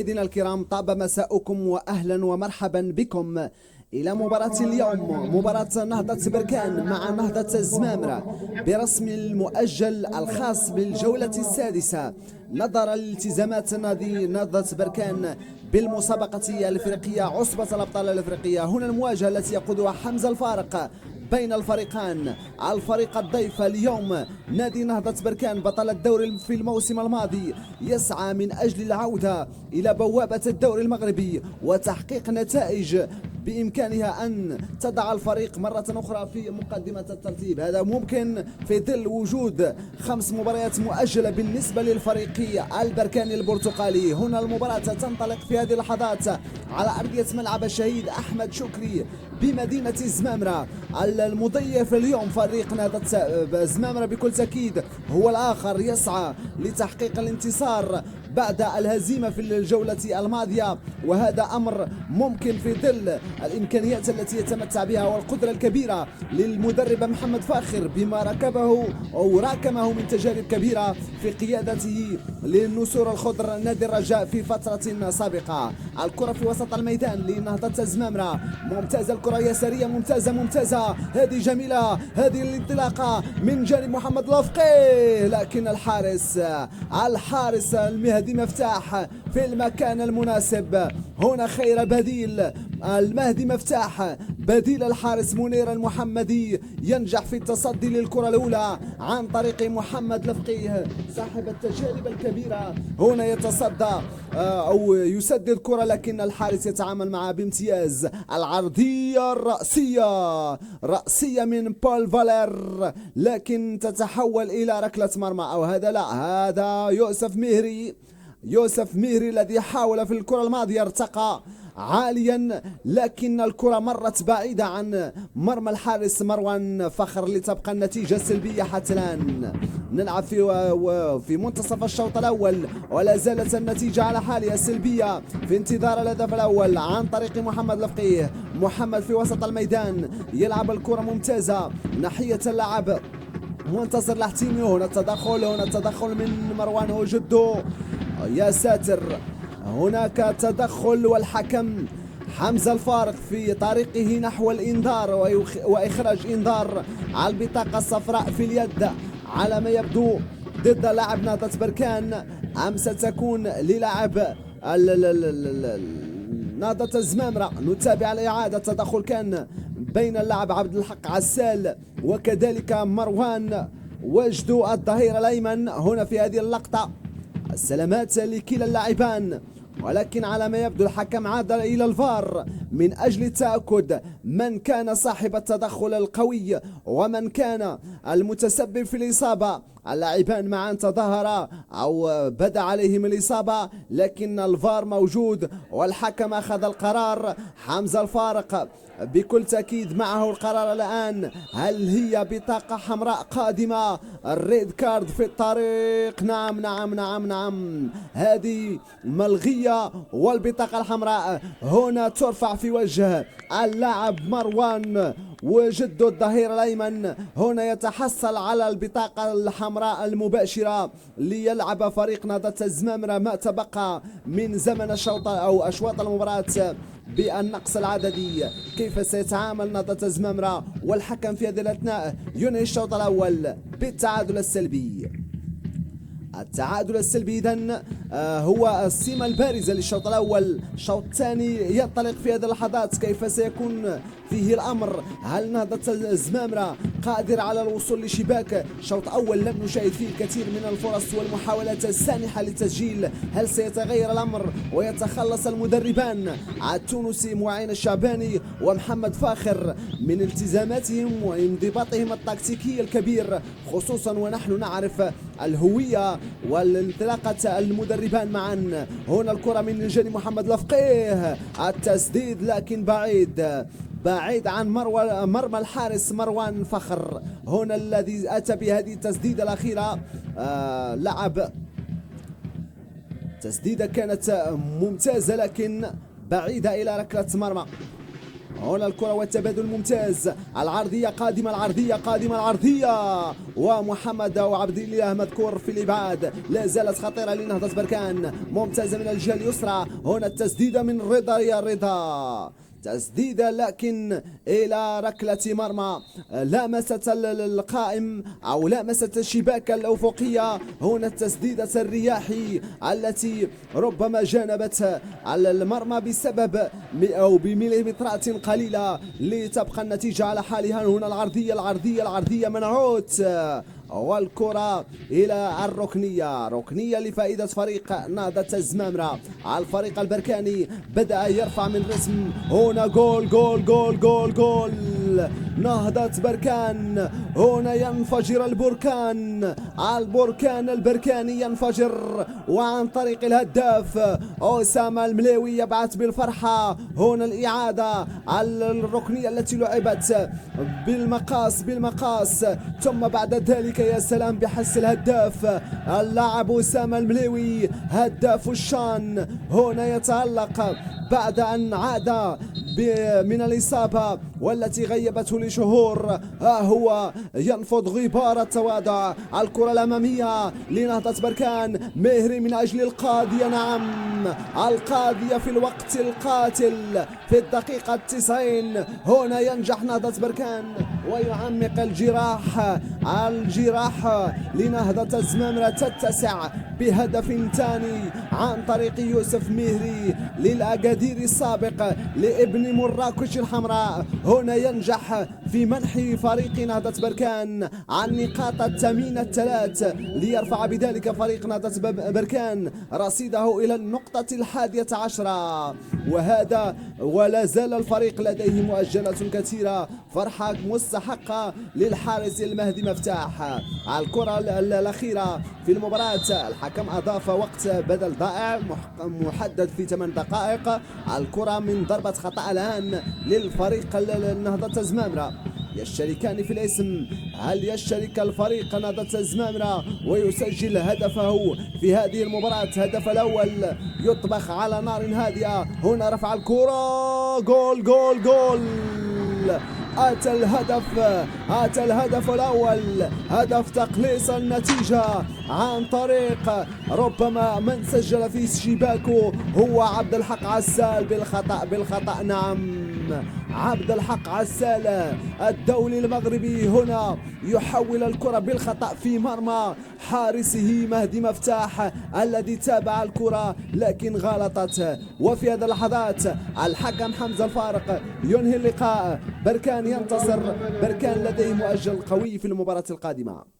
مشاهدينا الكرام، طاب مساؤكم وأهلا ومرحبا بكم إلى مباراة اليوم، مباراة نهضة بركان مع نهضة الزمامرة برسم المؤجل الخاص بالجولة السادسة نظرا لالتزامات نادي نهضة بركان بالمسابقة الإفريقية عصبة الأبطال الإفريقية. هنا المواجهة التي يقودها حمزة الفارق بين الفريقان. الفريق الضيف اليوم نادي نهضة بركان بطل الدوري في الموسم الماضي يسعى من أجل العودة إلى بوابة الدوري المغربي وتحقيق نتائج بإمكانها أن تضع الفريق مرة أخرى في مقدمة الترتيب. هذا ممكن في ظل وجود 5 مباريات مؤجلة بالنسبة للفريق البركاني البرتقالي. هنا المباراة تنطلق في هذه اللحظات على أرضية ملعب الشهيد أحمد شكري بمدينة الزمامرة. المضيف اليوم فريق نهضة الزمامرة بكل تأكيد هو الآخر يسعى لتحقيق الانتصار بعد الهزيمة في الجولة الماضية، وهذا أمر ممكن في ظل الإمكانيات التي يتمتع بها والقدرة الكبيرة للمدرب محمد فاخر بما ركبه أو راكمه من تجارب كبيرة في قيادته للنسور الخضر نادي الرجاء في فترة سابقة. الكرة في وسط الميدان لنهضة الزمامرة، ممتازة الكرة يسارية، ممتازة، هذه جميلة، هذه الانطلاقة من جانب محمد لافقي، لكن الحارس المهدي مفتاح في المكان المناسب. هنا خير بديل، المهدي مفتاح بديل الحارس منير المحمدي ينجح في التصدي للكرة الأولى عن طريق محمد لفقيه صاحب التجارب الكبيرة. هنا يتصدى أو يسدد الكرة، لكن الحارس يتعامل معها بامتياز. العرضية رأسية من بول فالير، لكن تتحول إلى ركلة مرمى، أو هذا لا، هذا يوسف مهري الذي حاول في الكرة الماضية ارتقى عاليا، لكن الكرة مرت بعيدة عن مرمى الحارس مروان فخر لتبقى النتيجة سلبية حتى الآن. نلعب في منتصف الشوط الأول ولا زالت النتيجة على حالها سلبية في انتظار الهدف الأول عن طريق محمد لفقيه. محمد في وسط الميدان يلعب الكرة ممتازة ناحية اللاعب منتصر الحتيمي. هنا التدخل من مروان وجدو، يا ساتر، هناك تدخل والحكم حمزة الفارق في طريقه نحو الإنذار وإخراج إنذار على البطاقة الصفراء في اليد على ما يبدو ضد لاعب نهضة بركان، أم ستكون للاعب نهضة الزمامرة. نتابع الإعادة. تدخل كان بين اللاعب عبد الحق عسال وكذلك مروان وجدو الظهير الأيمن. هنا في هذه اللقطة السلامات لكلا اللاعبان، ولكن على ما يبدو الحكم عاد إلى الفار من أجل التأكد من كان صاحب التدخل القوي ومن كان المتسبب في الإصابة. اللاعبان معا تظاهرا أو بدا عليهم الإصابة، لكن الفار موجود والحكم أخذ القرار. حمزة الفارق بكل تأكيد معه القرار الآن. هل هي بطاقة حمراء قادمة؟ الريد كارد في الطريق. نعم، هذه ملغية، والبطاقة الحمراء هنا ترفع في وجه اللاعب مروان وجدو الظهير الأيمن. هنا يتحصل على البطاقة الحمراء المباشرة ليلعب فريق نهضة الزمامرة ما تبقى من زمن الشوط أو أشواط المباراة بالنقص العددي. كيف سيتعامل نهضة الزمامرة والحكم في هذه الأثناء؟ ينهي الشوط الأول بالتعادل السلبي. التعادل السلبي إذن هو السمة البارزة للشوط الأول. الشوط الثاني ينطلق في هذه اللحظات. كيف سيكون فيه الأمر؟ هل نهضة الزمامرة قادر على الوصول لشباك؟ الشوط الأول لم نشاهد فيه الكثير من الفرص والمحاولات السانحة للتسجيل. هل سيتغير الأمر ويتخلص المدربان التونسي معين الشعباني ومحمد فاخر من التزاماتهم وانضباطهم التكتيكي الكبير، خصوصا ونحن نعرف الهوية والانطلاقة المدربان معا؟ هنا الكرة من جانب محمد لفقيه، التسديد لكن بعيد عن مرمى الحارس مروان فخر. هنا الذي أتى بهذه التسديدة الأخيرة لعب تسديدة كانت ممتازة لكن بعيدة إلى ركلة مرمى. هنا الكرة والتبادل ممتاز. العرضية قادمة، العرضية قادمة، العرضية ومحمد وعبد الله مذكور في الإبعاد. لا زالت خطيرة لنهضة بركان، ممتازة من الجهة اليسرى. هنا التسديدة من رضا، يا رضا تسديدة لكن إلى ركلة مرمى لامست القائم أو لامست الشباك الأفقية. هنا التسديدة الرياحي التي ربما جانبت المرمى بسبب أو بمليمترات قليلة لتبقى النتيجة على حالها. هنا العرضية منعوت، والكرة إلى الركنية، ركنية لفائدة فريق نهضة الزمامرة. الفريق البركاني بدأ يرفع من رسم. هنا جول جول جول جول جول نهضة بركان. هنا ينفجر البركان البركاني ينفجر، وعن طريق الهداف أسامة الملاوي يبعث بالفرحة. هنا الإعادة الركنية التي لعبت بالمقاس ثم بعد ذلك يا سلام بحس الهداف اللاعب أسامة الملاوي هداف الشان. هنا يتألق بعد أن عاد من الإصابة والتي غيبته لشهور. هو ينفض غبار التواضع. الكرة الأمامية لنهضة بركان، مهري من أجل القاضية. نعم، القاضية في الوقت القاتل في الدقيقة 90. هنا ينجح نهضة بركان ويعمق الجراح لنهضة الزمامرة تتسع بهدف ثاني عن طريق يوسف مهري للأكادير السابق لابن مراكش الحمراء. هنا ينجح في منح فريق نهضة بركان عن نقاط الثمينة 3 ليرفع بذلك فريق نهضة بركان رصيده إلى النقطة 11. وهذا ولا زال الفريق لديه مؤجلات كثيرة. فرحة مستحقة للحارس المهدي مفتاح. الكرة الأخيرة في المباراة، الحكم أضاف وقت بدل ضائع محدد في 8 دقائق. الكرة من ضربة خطأ الآن للفريق نهضة الزمامرة. يشتركان في الاسم. هل يشترك الفريق نهضة الزمامرة ويسجل هدفه في هذه المباراة؟ هدف الأول يطبخ على نار هادئة. هنا رفع الكرة، جول جول جول. أتى الهدف الأول، هدف تقليص النتيجة عن طريق ربما من سجل في شباكه هو عبد الحق عسال بالخطأ. نعم، عبد الحق عسال الدولي المغربي هنا يحول الكرة بالخطأ في مرمى حارسه مهدي مفتاح الذي تابع الكرة لكن غلطت. وفي هذه اللحظات الحكم حمزة الفارق ينهي اللقاء. بركان ينتصر، بركان لديه مؤجل قوي في المباراة القادمة.